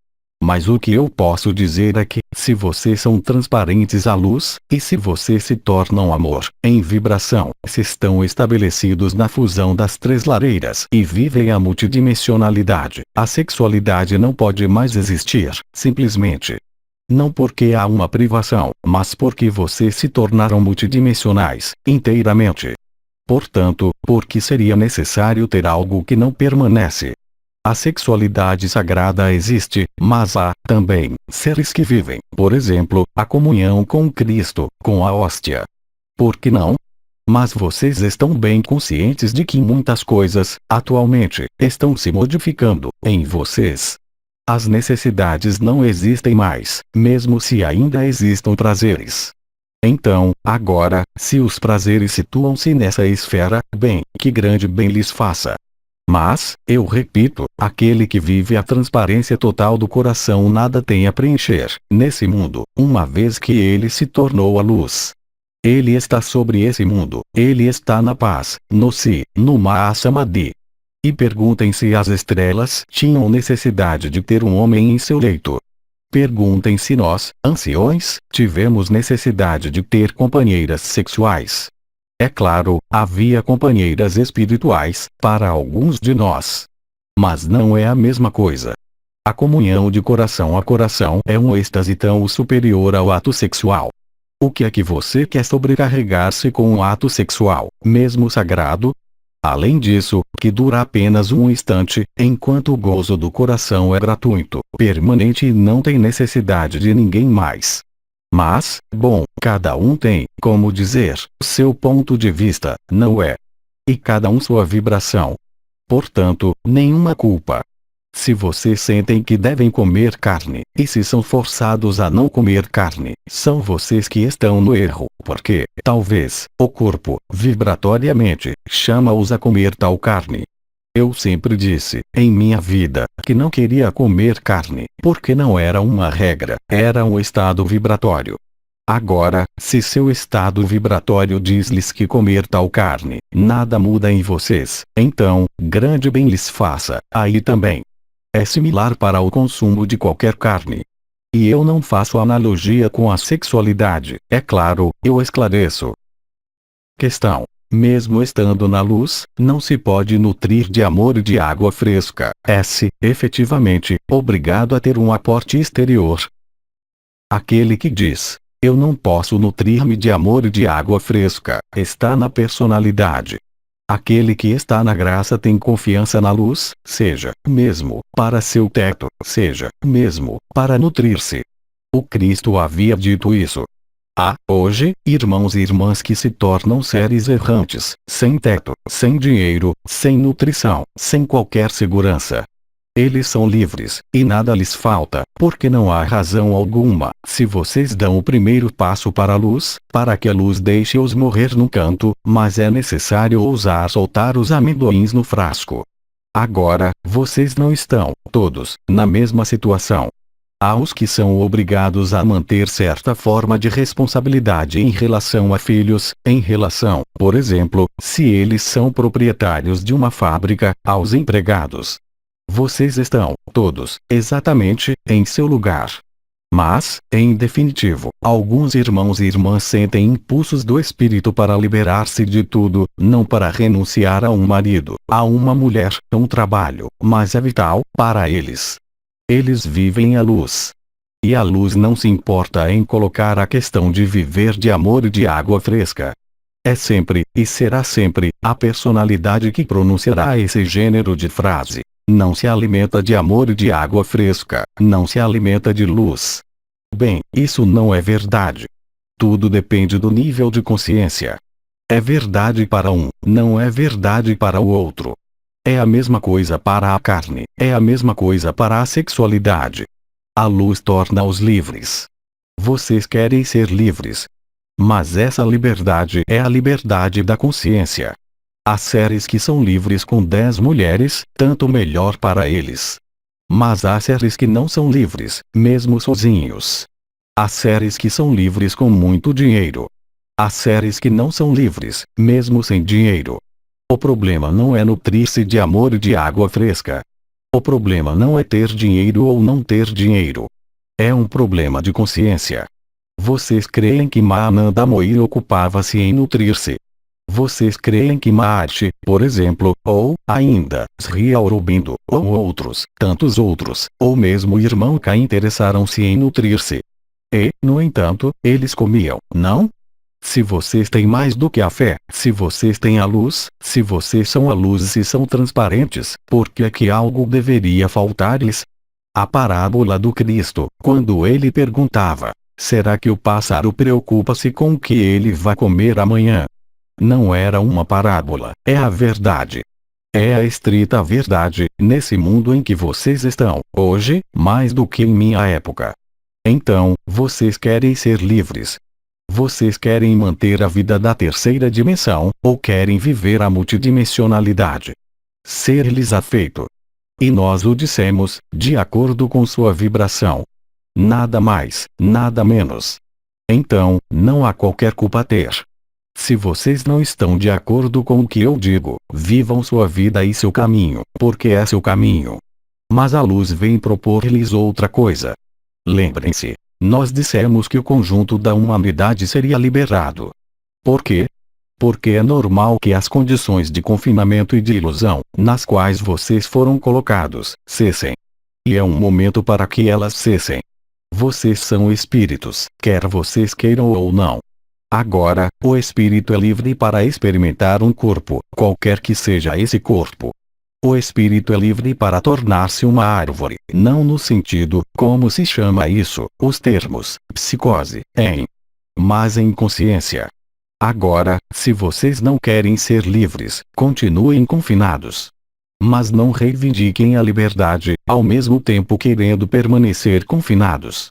Mas o que eu posso dizer é que, se vocês são transparentes à luz, e se vocês se tornam amor, em vibração, se estão estabelecidos na fusão das três lareiras e vivem a multidimensionalidade, a sexualidade não pode mais existir, simplesmente. Não porque há uma privação, mas porque vocês se tornaram multidimensionais, inteiramente. Portanto, porque seria necessário ter algo que não permanece. A sexualidade sagrada existe, mas há, também, seres que vivem, por exemplo, a comunhão com Cristo, com a hóstia. Por que não? Mas vocês estão bem conscientes de que muitas coisas, atualmente, estão se modificando, em vocês. As necessidades não existem mais, mesmo se ainda existam prazeres. Então, agora, se os prazeres situam-se nessa esfera, bem, que grande bem lhes faça. Mas, eu repito, aquele que vive a transparência total do coração nada tem a preencher, nesse mundo, uma vez que ele se tornou a luz. Ele está sobre esse mundo, ele está na paz, no Si, no Mahasamadhi. E perguntem se as estrelas tinham necessidade de ter um homem em seu leito. Perguntem se nós, anciões, tivemos necessidade de ter companheiras sexuais. É claro, havia companheiras espirituais, para alguns de nós. Mas não é a mesma coisa. A comunhão de coração a coração é um êxtase tão superior ao ato sexual. O que é que você quer sobrecarregar-se com um ato sexual, mesmo sagrado? Além disso, que dura apenas um instante, enquanto o gozo do coração é gratuito, permanente e não tem necessidade de ninguém mais. Mas, bom, cada um tem, como dizer, seu ponto de vista, não é? E cada um sua vibração. Portanto, nenhuma culpa. Se vocês sentem que devem comer carne, e se são forçados a não comer carne, são vocês que estão no erro, porque, talvez, o corpo, vibratoriamente, chama-os a comer tal carne. Eu sempre disse, em minha vida, que não queria comer carne, porque não era uma regra, era um estado vibratório. Agora, se seu estado vibratório diz-lhes que comer tal carne, nada muda em vocês, então, grande bem lhes faça, aí também. É similar para o consumo de qualquer carne. E eu não faço analogia com a sexualidade, é claro, eu esclareço. Questão. Mesmo estando na luz, não se pode nutrir de amor e de água fresca. Efetivamente, obrigado a ter um aporte exterior. Aquele que diz, eu não posso nutrir-me de amor e de água fresca, está na personalidade. Aquele que está na graça tem confiança na luz, seja, mesmo, para seu teto, seja, mesmo, para nutrir-se. O Cristo havia dito isso. Há, hoje, irmãos e irmãs que se tornam seres errantes, sem teto, sem dinheiro, sem nutrição, sem qualquer segurança. Eles são livres, e nada lhes falta, porque não há razão alguma, se vocês dão o primeiro passo para a luz, para que a luz deixe-os morrer num canto, mas é necessário ousar soltar os amendoins no frasco. Agora, vocês não estão, todos, na mesma situação. Há os que são obrigados a manter certa forma de responsabilidade em relação a filhos, em relação, por exemplo, se eles são proprietários de uma fábrica, aos empregados. Vocês estão, todos, exatamente, em seu lugar. Mas, em definitivo, alguns irmãos e irmãs sentem impulsos do espírito para liberar-se de tudo, não para renunciar a um marido, a uma mulher, a um trabalho, mas é vital, para eles. Eles vivem a luz. E a luz não se importa em colocar a questão de viver de amor e de água fresca. É sempre, e será sempre, a personalidade que pronunciará esse gênero de frase. Não se alimenta de amor e de água fresca, não se alimenta de luz. Bem, isso não é verdade. Tudo depende do nível de consciência. É verdade para um, não é verdade para o outro. É a mesma coisa para a carne, é a mesma coisa para a sexualidade. A luz torna-os livres. Vocês querem ser livres. Mas essa liberdade é a liberdade da consciência. Há seres que são livres com 10 mulheres, tanto melhor para eles. Mas há seres que não são livres, mesmo sozinhos. Há seres que são livres com muito dinheiro. Há seres que não são livres, mesmo sem dinheiro. O problema não é nutrir-se de amor e de água fresca. O problema não é ter dinheiro ou não ter dinheiro. É um problema de consciência. Vocês creem que Mahananda Moir ocupava-se em nutrir-se. Vocês creem que Maharshi, por exemplo, ou, ainda, Sri Aurobindo, ou outros, tantos outros, ou mesmo o irmão K interessaram-se em nutrir-se. E, no entanto, eles comiam, não? Se vocês têm mais do que a fé, se vocês têm a luz, se vocês são a luz e se são transparentes, por que é que algo deveria faltar-lhes? A parábola do Cristo, quando ele perguntava, será que o pássaro preocupa-se com o que ele vai comer amanhã? Não era uma parábola, é a verdade. É a estrita verdade, nesse mundo em que vocês estão, hoje, mais do que em minha época. Então, vocês querem ser livres. Vocês querem manter a vida da terceira dimensão, ou querem viver a multidimensionalidade? Ser-lhes afeito. E nós o dissemos, de acordo com sua vibração. Nada mais, nada menos. Então, não há qualquer culpa a ter. Se vocês não estão de acordo com o que eu digo, vivam sua vida e seu caminho, porque é seu caminho. Mas a luz vem propor-lhes outra coisa. Lembrem-se, nós dissemos que o conjunto da humanidade seria liberado. Por quê? Porque é normal que as condições de confinamento e de ilusão, nas quais vocês foram colocados, cessem. E é um momento para que elas cessem. Vocês são espíritos, quer vocês queiram ou não. Agora, o espírito é livre para experimentar um corpo, qualquer que seja esse corpo. O espírito é livre para tornar-se uma árvore, não no sentido, como se chama isso, os termos, psicose, mas em consciência. Agora, se vocês não querem ser livres, continuem confinados. Mas não reivindiquem a liberdade, ao mesmo tempo querendo permanecer confinados.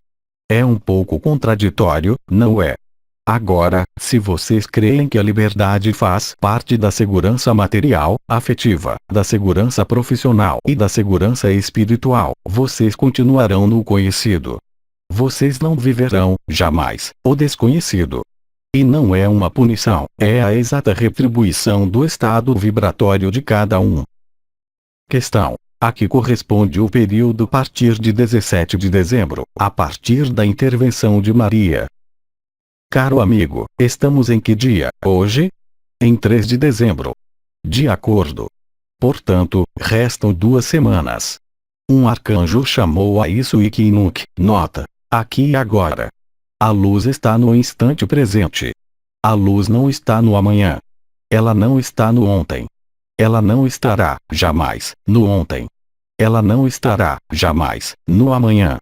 É um pouco contraditório, não é? Agora, se vocês creem que a liberdade faz parte da segurança material, afetiva, da segurança profissional e da segurança espiritual, vocês continuarão no conhecido. Vocês não viverão, jamais, o desconhecido. E não é uma punição, é a exata retribuição do estado vibratório de cada um. Questão: a que corresponde o período a partir de 17 de dezembro, a partir da intervenção de Maria? Caro amigo, estamos em que dia, hoje? Em 3 de dezembro. De acordo. Portanto, restam 2 semanas. Um arcanjo chamou a isso Ikinuk, nota, aqui e agora. A luz está no instante presente. A luz não está no amanhã. Ela não está no ontem. Ela não estará, jamais, no ontem. Ela não estará, jamais, no amanhã.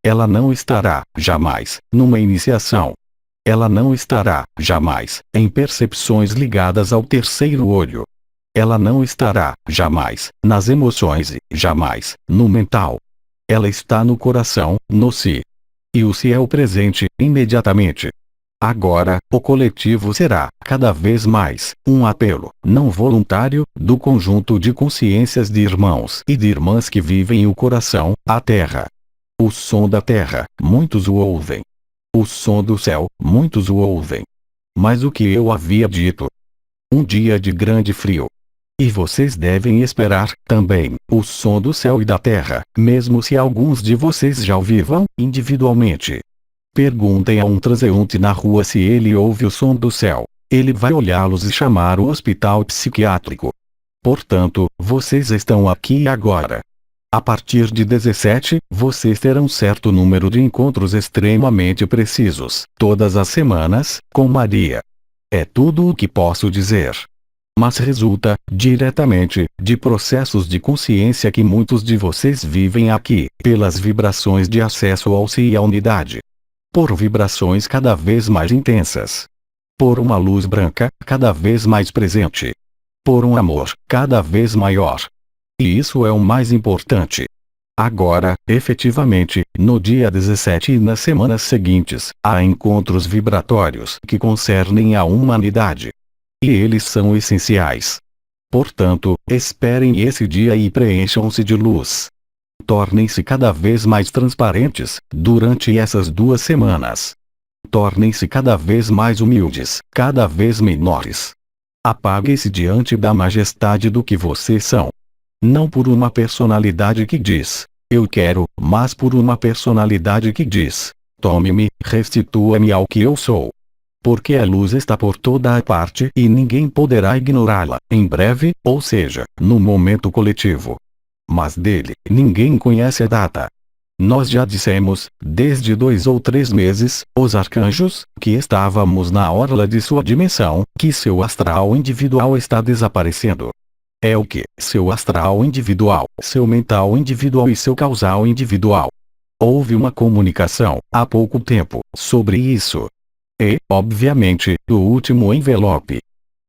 Ela não estará, jamais, numa iniciação. Ela não estará, jamais, em percepções ligadas ao terceiro olho. Ela não estará, jamais, nas emoções e, jamais, no mental. Ela está no coração, no si. E o si é o presente, imediatamente. Agora, o coletivo será, cada vez mais, um apelo, não voluntário, do conjunto de consciências de irmãos e de irmãs que vivem o coração, a terra. O som da terra, muitos o ouvem. O som do céu, muitos o ouvem. Mas o que eu havia dito? Um dia de grande frio. E vocês devem esperar, também, o som do céu e da terra, mesmo se alguns de vocês já o vivam, individualmente. Perguntem a um transeunte na rua se ele ouve o som do céu. Ele vai olhá-los e chamar o hospital psiquiátrico. Portanto, vocês estão aqui e agora. A partir de 17, vocês terão certo número de encontros extremamente precisos, todas as semanas, com Maria. É tudo o que posso dizer. Mas resulta, diretamente, de processos de consciência que muitos de vocês vivem aqui, pelas vibrações de acesso ao si e à unidade. Por vibrações cada vez mais intensas. Por uma luz branca, cada vez mais presente. Por um amor, cada vez maior. E isso é o mais importante. Agora, efetivamente, no dia 17 e nas semanas seguintes, há encontros vibratórios que concernem a humanidade. E eles são essenciais. Portanto, esperem esse dia e preencham-se de luz. Tornem-se cada vez mais transparentes, durante essas 2 semanas. Tornem-se cada vez mais humildes, cada vez menores. Apaguem-se diante da majestade do que vocês são. Não por uma personalidade que diz, eu quero, mas por uma personalidade que diz, tome-me, restitua-me ao que eu sou. Porque a luz está por toda a parte e ninguém poderá ignorá-la, em breve, ou seja, no momento coletivo. Mas dele, ninguém conhece a data. Nós já dissemos, desde 2 ou 3 meses, os arcanjos, que estávamos na orla de sua dimensão, que seu astral individual está desaparecendo. É o que? Seu astral individual, seu mental individual e seu causal individual. Houve uma comunicação, há pouco tempo, sobre isso. E, obviamente, o último envelope.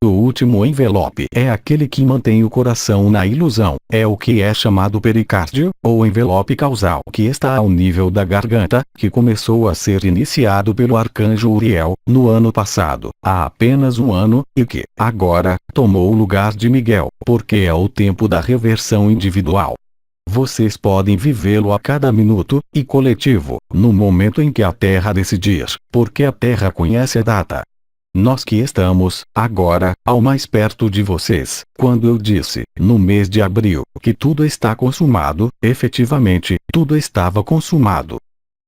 O último envelope é aquele que mantém o coração na ilusão, é o que é chamado pericárdio, ou envelope causal que está ao nível da garganta, que começou a ser iniciado pelo arcanjo Uriel, no ano passado, há apenas um ano, e que, agora, tomou o lugar de Miguel, porque é o tempo da reversão individual. Vocês podem vivê-lo a cada minuto, e coletivo, no momento em que a Terra decidir, porque a Terra conhece a data. Nós que estamos, agora, ao mais perto de vocês, quando eu disse, no mês de abril, que tudo está consumado, efetivamente, tudo estava consumado.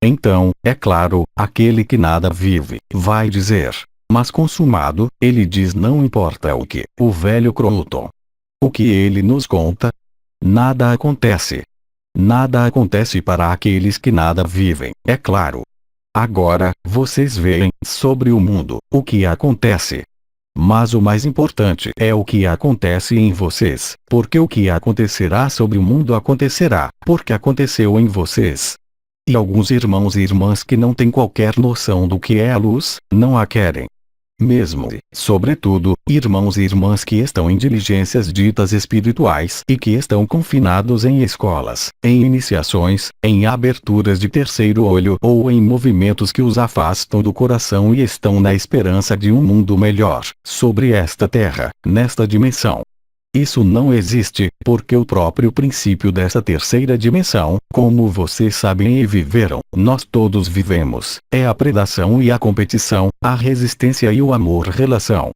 Então, é claro, aquele que nada vive, vai dizer, mas consumado, ele diz não importa o que, o velho Croton. O que ele nos conta? Nada acontece. Nada acontece para aqueles que nada vivem, é claro. Agora, vocês veem, sobre o mundo, o que acontece. Mas o mais importante é o que acontece em vocês, porque o que acontecerá sobre o mundo acontecerá, porque aconteceu em vocês. E alguns irmãos e irmãs que não têm qualquer noção do que é a luz, não a querem. Mesmo, sobretudo, irmãos e irmãs que estão em diligências ditas espirituais e que estão confinados em escolas, em iniciações, em aberturas de terceiro olho ou em movimentos que os afastam do coração e estão na esperança de um mundo melhor, sobre esta terra, nesta dimensão. Isso não existe, porque o próprio princípio dessa terceira dimensão, como vocês sabem e viveram, nós todos vivemos, é a predação e a competição, a resistência e o amor-relação.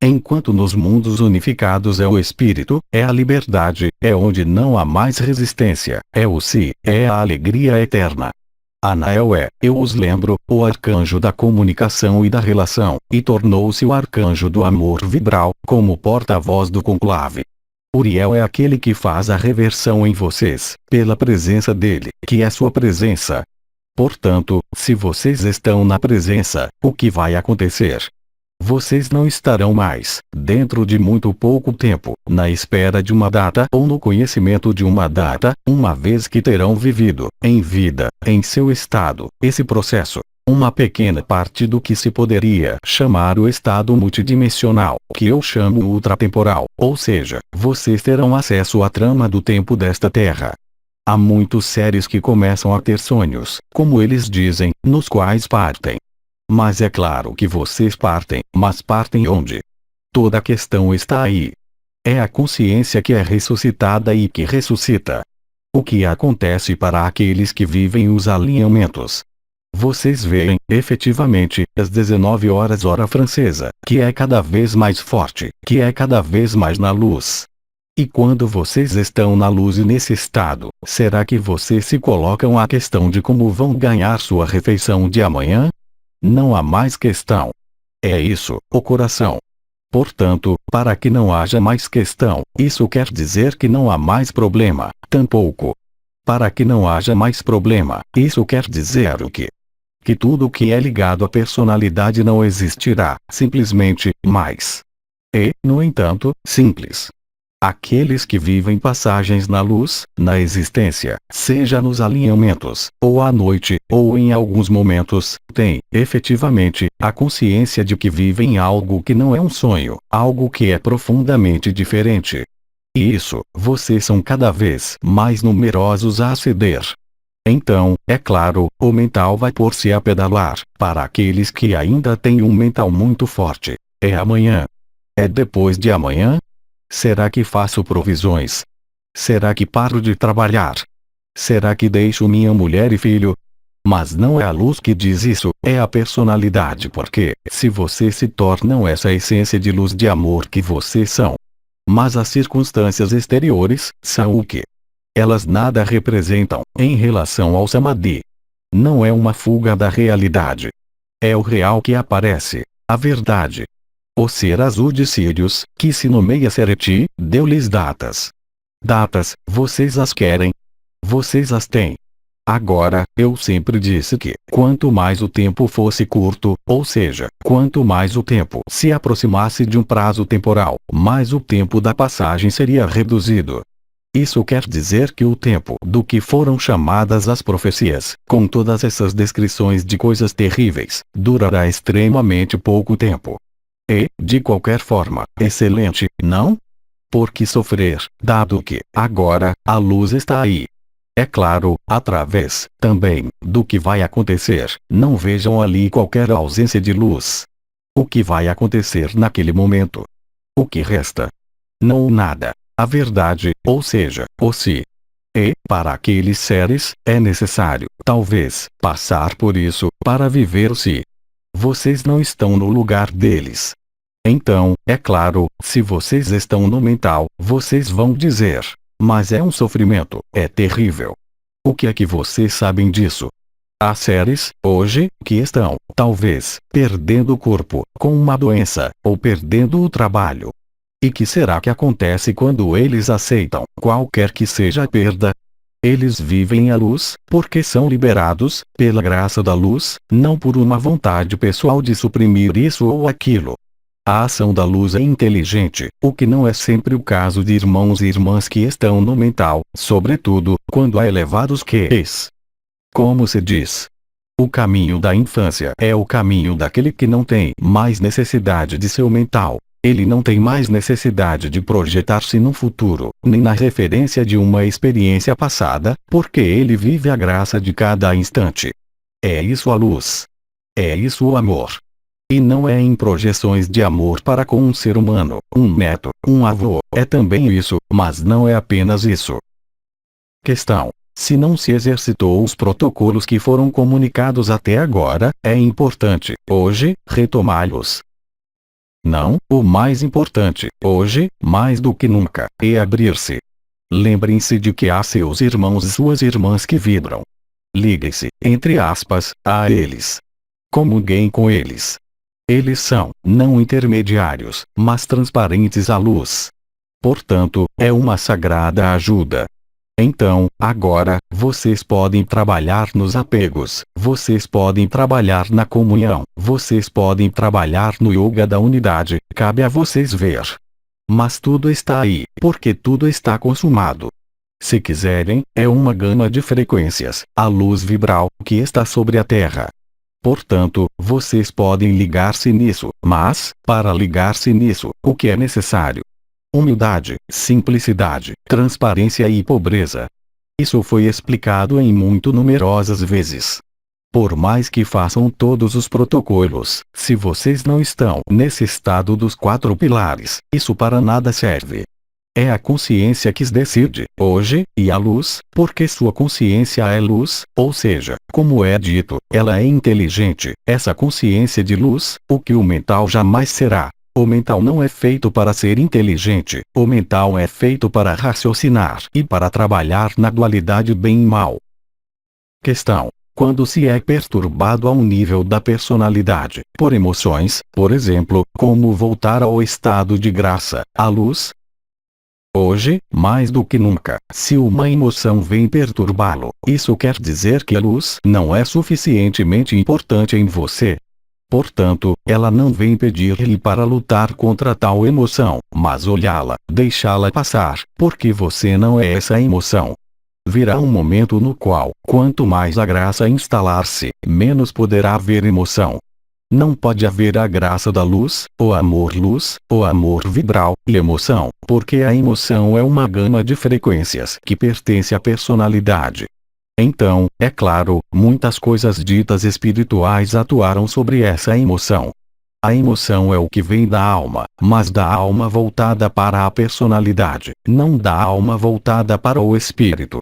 Enquanto nos mundos unificados é o espírito, é a liberdade, é onde não há mais resistência, é o si, é a alegria eterna. Anael é, eu os lembro, o arcanjo da comunicação e da relação, e tornou-se o arcanjo do amor vibral, como porta-voz do conclave. Uriel é aquele que faz a reversão em vocês, pela presença dele, que é sua presença. Portanto, se vocês estão na presença, o que vai acontecer? Vocês não estarão mais, dentro de muito pouco tempo, na espera de uma data ou no conhecimento de uma data, uma vez que terão vivido, em vida, em seu estado, esse processo. Uma pequena parte do que se poderia chamar o estado multidimensional, que eu chamo ultratemporal, ou seja, vocês terão acesso à trama do tempo desta Terra. Há muitos seres que começam a ter sonhos, como eles dizem, nos quais partem. Mas é claro que vocês partem, mas partem onde? Toda a questão está aí. É a consciência que é ressuscitada e que ressuscita. O que acontece para aqueles que vivem os alinhamentos? Vocês veem, efetivamente, às 19 horas hora francesa, que é cada vez mais forte, que é cada vez mais na luz. E quando vocês estão na luz e nesse estado, será que vocês se colocam a questão de como vão ganhar sua refeição de amanhã? Não há mais questão. É isso, o coração. Portanto, para que não haja mais questão, isso quer dizer que não há mais problema, tampouco. Para que não haja mais problema, isso quer dizer o quê? Que tudo o que é ligado à personalidade não existirá, simplesmente, mais. E, no entanto, simples. Aqueles que vivem passagens na luz, na existência, seja nos alinhamentos, ou à noite, ou em alguns momentos, têm, efetivamente, a consciência de que vivem algo que não é um sonho, algo que é profundamente diferente. E isso, vocês são cada vez mais numerosos a aceder. Então, é claro, o mental vai pôr-se a pedalar, para aqueles que ainda têm um mental muito forte. É amanhã. É depois de amanhã? Será que faço provisões? Será que paro de trabalhar? Será que deixo minha mulher e filho? Mas não é a luz que diz isso, é a personalidade, porque, se vocês se tornam essa essência de luz de amor que vocês são, mas as circunstâncias exteriores são o que? Elas nada representam em relação ao Samadhi. Não é uma fuga da realidade. É o real que aparece, a verdade. O ser azul de Sírius, que se nomeia Sereti, deu-lhes datas. Datas, vocês as querem? Vocês as têm. Agora, eu sempre disse que, quanto mais o tempo fosse curto, ou seja, quanto mais o tempo se aproximasse de um prazo temporal, mais o tempo da passagem seria reduzido. Isso quer dizer que o tempo do que foram chamadas as profecias, com todas essas descrições de coisas terríveis, durará extremamente pouco tempo. E, de qualquer forma, excelente, não? Por que sofrer, dado que, agora, a luz está aí? É claro, através, também, do que vai acontecer, não vejam ali qualquer ausência de luz. O que vai acontecer naquele momento? O que resta? Não o nada. A verdade, ou seja, o si. E, para aqueles seres, é necessário, talvez, passar por isso, para viver o si. Vocês não estão no lugar deles. Então, é claro, se vocês estão no mental, vocês vão dizer: mas é um sofrimento, é terrível. O que é que vocês sabem disso? Há seres, hoje, que estão, talvez, perdendo o corpo, com uma doença, ou perdendo o trabalho. E que será que acontece quando eles aceitam, qualquer que seja a perda? Eles vivem a luz, porque são liberados, pela graça da luz, não por uma vontade pessoal de suprimir isso ou aquilo. A ação da luz é inteligente, o que não é sempre o caso de irmãos e irmãs que estão no mental, sobretudo, quando há elevados QEs. Como se diz? O caminho da infância é o caminho daquele que não tem mais necessidade de seu mental. Ele não tem mais necessidade de projetar-se no futuro, nem na referência de uma experiência passada, porque ele vive a graça de cada instante. É isso a luz. É isso o amor. E não é em projeções de amor para com um ser humano, um neto, um avô, é também isso, mas não é apenas isso. Questão: se não se exercitou os protocolos que foram comunicados até agora, é importante, hoje, retomá-los. Não, o mais importante, hoje, mais do que nunca, é abrir-se. Lembrem-se de que há seus irmãos e suas irmãs que vibram. Liguem-se, entre aspas, a eles. Comunguem com eles. Eles são, não intermediários, mas transparentes à luz. Portanto, é uma sagrada ajuda. Então, agora, vocês podem trabalhar nos apegos, vocês podem trabalhar na comunhão, vocês podem trabalhar no yoga da unidade, cabe a vocês ver. Mas tudo está aí, porque tudo está consumado. Se quiserem, é uma gama de frequências, a luz vibral, que está sobre a Terra. Portanto, vocês podem ligar-se nisso, mas, para ligar-se nisso, o que é necessário? Humildade, simplicidade, transparência e pobreza. Isso foi explicado em muito numerosas vezes. Por mais que façam todos os protocolos, se vocês não estão nesse estado dos 4 pilares, isso para nada serve. É a consciência que decide, hoje, e a luz, porque sua consciência é luz, ou seja, como é dito, ela é inteligente, essa consciência de luz, o que o mental jamais será. O mental não é feito para ser inteligente, o mental é feito para raciocinar e para trabalhar na dualidade bem e mal. Questão: quando se é perturbado a um nível da personalidade, por emoções, por exemplo, como voltar ao estado de graça, à luz? Hoje, mais do que nunca, se uma emoção vem perturbá-lo, isso quer dizer que a luz não é suficientemente importante em você. Portanto, ela não vem pedir-lhe para lutar contra tal emoção, mas olhá-la, deixá-la passar, porque você não é essa emoção. Virá um momento no qual, quanto mais a graça instalar-se, menos poderá haver emoção. Não pode haver a graça da luz, o amor luz, o amor vibral, e emoção, porque a emoção é uma gama de frequências que pertence à personalidade. Então, é claro, muitas coisas ditas espirituais atuaram sobre essa emoção. A emoção é o que vem da alma, mas da alma voltada para a personalidade, não da alma voltada para o espírito.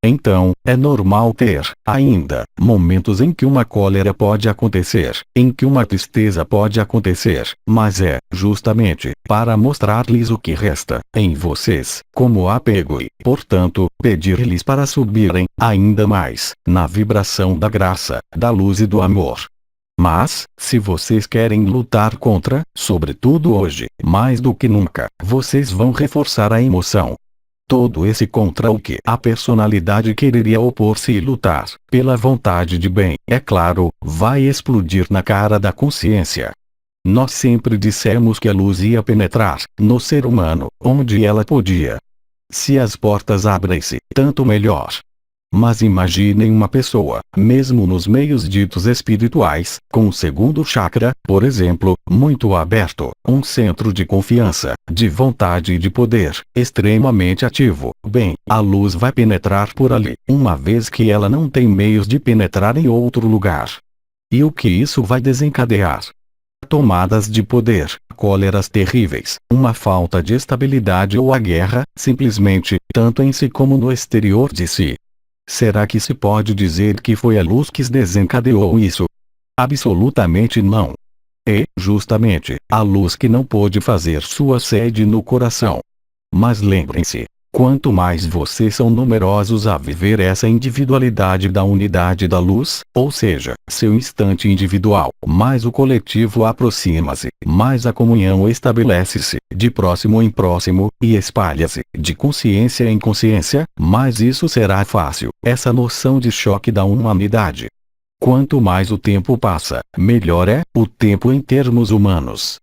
Então, é normal ter, ainda, momentos em que uma cólera pode acontecer, em que uma tristeza pode acontecer, mas é, justamente, para mostrar-lhes o que resta, em vocês, como apego e, portanto, pedir-lhes para subirem, ainda mais, na vibração da graça, da luz e do amor. Mas, se vocês querem lutar contra, sobretudo hoje, mais do que nunca, vocês vão reforçar a emoção. Todo esse contra o que a personalidade quereria opor-se e lutar, pela vontade de bem, é claro, vai explodir na cara da consciência. Nós sempre dissemos que a luz ia penetrar, no ser humano, onde ela podia. Se as portas abrem-se, tanto melhor. Mas imaginem uma pessoa, mesmo nos meios ditos espirituais, com o segundo chakra, por exemplo, muito aberto, um centro de confiança, de vontade e de poder, extremamente ativo. Bem, a luz vai penetrar por ali, uma vez que ela não tem meios de penetrar em outro lugar. E o que isso vai desencadear? Tomadas de poder, cóleras terríveis, uma falta de estabilidade ou a guerra, simplesmente, tanto em si como no exterior de si. Será que se pode dizer que foi a luz que desencadeou isso? Absolutamente não. É, justamente, a luz que não pôde fazer sua sede no coração. Mas lembrem-se, quanto mais vocês são numerosos a viver essa individualidade da unidade da luz, ou seja, seu instante individual, mais o coletivo aproxima-se, mais a comunhão estabelece-se, de próximo em próximo, e espalha-se, de consciência em consciência, mais isso será fácil, essa noção de choque da humanidade. Quanto mais o tempo passa, melhor é, o tempo em termos humanos.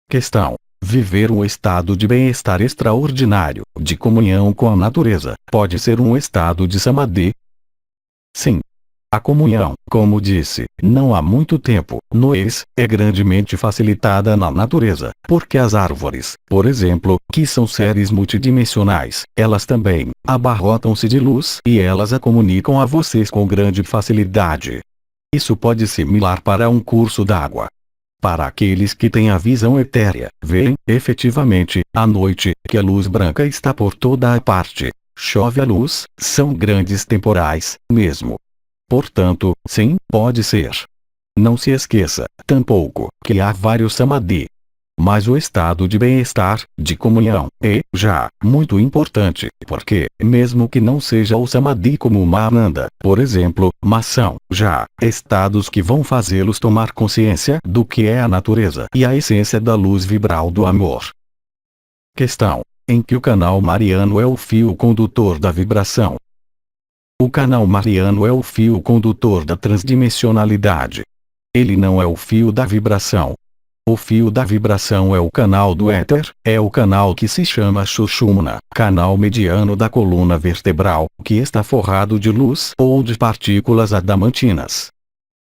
Questão: viver um estado de bem-estar extraordinário, de comunhão com a natureza, pode ser um estado de samadhi? Sim. A comunhão, como disse, não há muito tempo, é grandemente facilitada na natureza, porque as árvores, por exemplo, que são seres multidimensionais, elas também, abarrotam-se de luz e elas a comunicam a vocês com grande facilidade. Isso pode similar para um curso d'água. Para aqueles que têm a visão etérea, veem, efetivamente, à noite, que a luz branca está por toda a parte. Chove a luz, são grandes temporais, mesmo. Portanto, sim, pode ser. Não se esqueça, tampouco, que há vários samadhi. Mas o estado de bem-estar, de comunhão, é, já, muito importante, porque, mesmo que não seja o samadhi como uma ananda, por exemplo, mas são, já, estados que vão fazê-los tomar consciência do que é a natureza e a essência da luz vibral do amor. Questão: em que o canal mariano é o fio condutor da vibração? O canal mariano é o fio condutor da transdimensionalidade. Ele não é o fio da vibração. O fio da vibração é o canal do éter, é o canal que se chama Sushumna, canal mediano da coluna vertebral, que está forrado de luz ou de partículas adamantinas.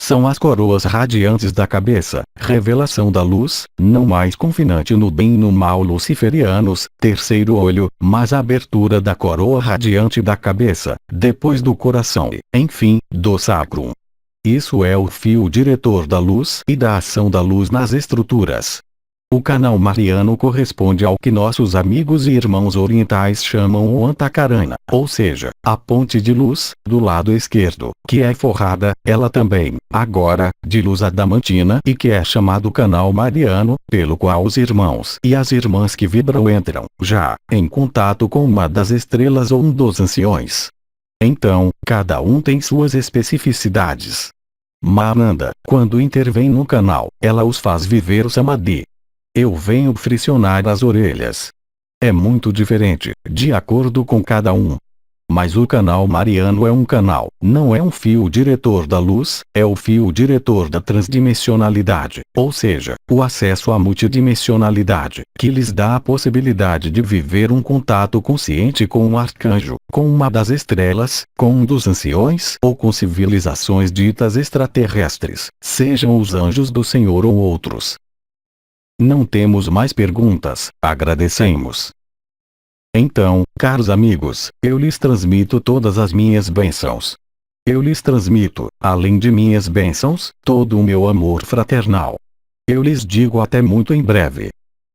São as coroas radiantes da cabeça, revelação da luz, não mais confinante no bem e no mal luciferianos, terceiro olho, mas a abertura da coroa radiante da cabeça, depois do coração e, enfim, do sacrum. Isso é o fio diretor da luz e da ação da luz nas estruturas. O canal mariano corresponde ao que nossos amigos e irmãos orientais chamam o Antakarana, ou seja, a ponte de luz, do lado esquerdo, que é forrada, ela também, agora, de luz adamantina e que é chamado canal mariano, pelo qual os irmãos e as irmãs que vibram entram, já, em contato com uma das estrelas ou um dos anciões. Então, cada um tem suas especificidades. Mananda, quando intervém no canal, ela os faz viver o samadhi. Eu venho friccionar as orelhas. É muito diferente, de acordo com cada um. Mas o canal mariano é um canal, não é um fio diretor da luz, é o fio diretor da transdimensionalidade, ou seja, o acesso à multidimensionalidade, que lhes dá a possibilidade de viver um contato consciente com um arcanjo, com uma das estrelas, com um dos anciões ou com civilizações ditas extraterrestres, sejam os anjos do Senhor ou outros. Não temos mais perguntas, agradecemos. Então, caros amigos, eu lhes transmito todas as minhas bênçãos. Eu lhes transmito, além de minhas bênçãos, todo o meu amor fraternal. Eu lhes digo até muito em breve.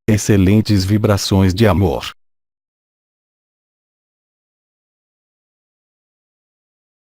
Excelentes vibrações de amor.